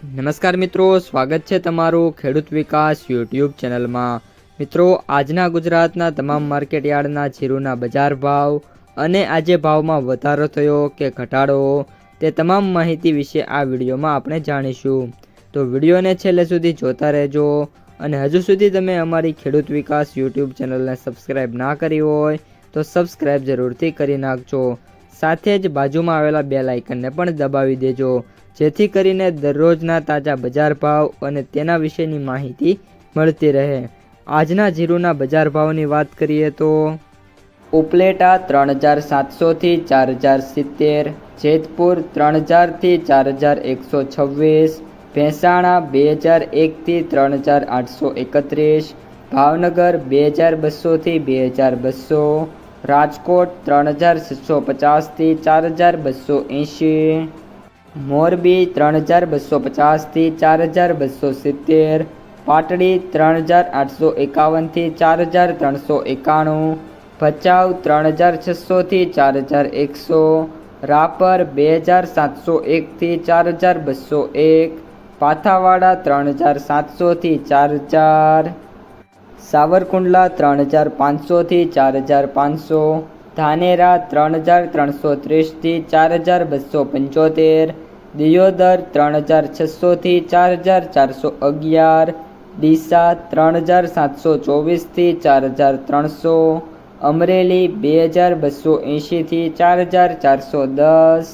નમસ્કાર મિત્રો, સ્વાગત છે તમારું ખેડૂત વિકાસ યુટ્યુબ ચેનલમાં। મિત્રો, આજના ગુજરાતના તમામ માર્કેટયાર્ડના જીરુના બજાર ભાવ અને આજે ભાવમાં વધારો થયો કે ઘટાડો તે તમામ માહિતી વિશે આ વિડીયોમાં આપણે જાણીશું। તો વિડીયોને છેલ્લે સુધી જોતા રહેજો અને હજુ સુધી તમે અમારી ખેડૂત વિકાસ યુટ્યુબ ચેનલને સબસ્ક્રાઈબ ના કરી હોય તો સબસ્ક્રાઈબ જરૂરથી કરી નાખજો। સાથે જ બાજુમાં આવેલા બેલ આઇકનને પણ દબાવી દેજો, જેથી કરીને દરરોજના તાજા બજાર ભાવ અને તેના વિશેની માહિતી મળતી રહે। આજના જીરુના બજાર ભાવની વાત કરીએ તો ઉપલેટા 3700 થી 4070, જેતપુર 3000 થી 4126, ભેંસાણા 2001 થી 3831, ભાવનગર 2200 થી 2200, રાજકોટ 3650 થી 4280, મોરબી 3250 થી 4270, પાટડી 3851 થી 4391, ભચાઉ 3600 થી 4100, રાપર 2701 થી 4201, પાથાવાડા 3700 થી 4000, સાવરકુંડલા 3500 થી 4500, ધાનેરા 3330 થી 4275, દિયોદર 3600 થી 4411, ડીસા 3724 થી 4300, અમરેલી 2280 થી 4410,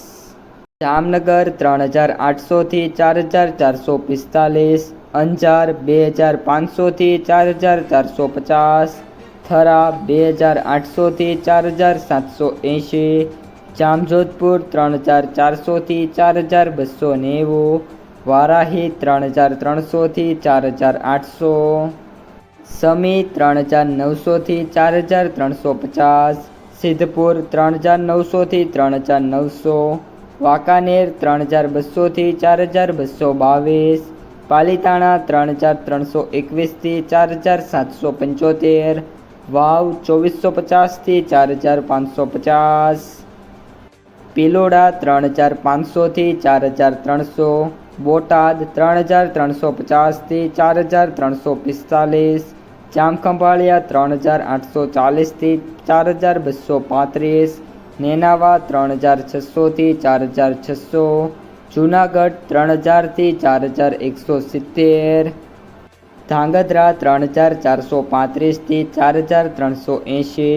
જામનગર 3800 થી 4445, અંજાર 2500 થી 4450, થરા 2800 થી 4780, જામજોધપુર 3400 થી 4290, વારાહી 3300 થી 4800, સમી 3900 થી 4350, સિદ્ધપુર 3900 થી 3900, વાંકાનેર 3200 થી 4222, પાલીતાણા 3321 થી 4775, વાવ 2450 થી 4550, પિલોડા 3500 થી 4300, બોટાદ 3350 થી 4345, જામખંભાળિયા 3840 થી 4235, નેનાવા 3600 થી 4600, જૂનાગઢ 3000 થી 4170, ધાંગધ્રા 3435 થી 4380,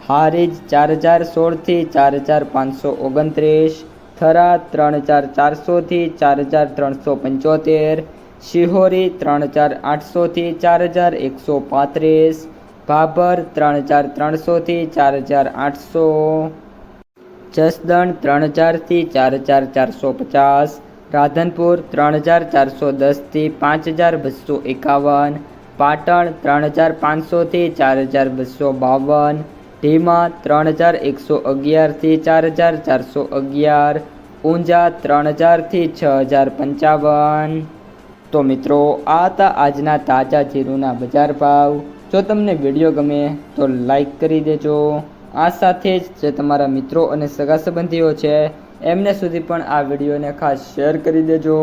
હારીજ 4016 થી 4529, થરા 3400 થી 4375, શિહોરી 3800 થી 4135, ભાભર 3300 થી 4800, જસદણ 3000 થી 4450, રાધનપુર 3410 થી 5251, પાટણ 3500 થી 4252, ઢીમા 3111 થી 4411, ઊંઝા 3000 થી 6055। તો મિત્રો, આ હતા આજના તાજા જીરુના બજાર ભાવ। જો તમને વિડીયો ગમે તો લાઈક કરી દેજો। આ સાથે જ જે તમારા મિત્રો અને સગા સંબંધીઓ છે એમને સુધી પણ આ વિડીયોને ખાસ શેર કરી દેજો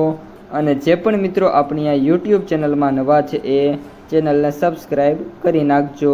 અને જે પણ મિત્રો આપણી આ યુટ્યુબ ચેનલમાં નવા છે એ ચેનલને સબસ્ક્રાઈબ કરી નાખજો।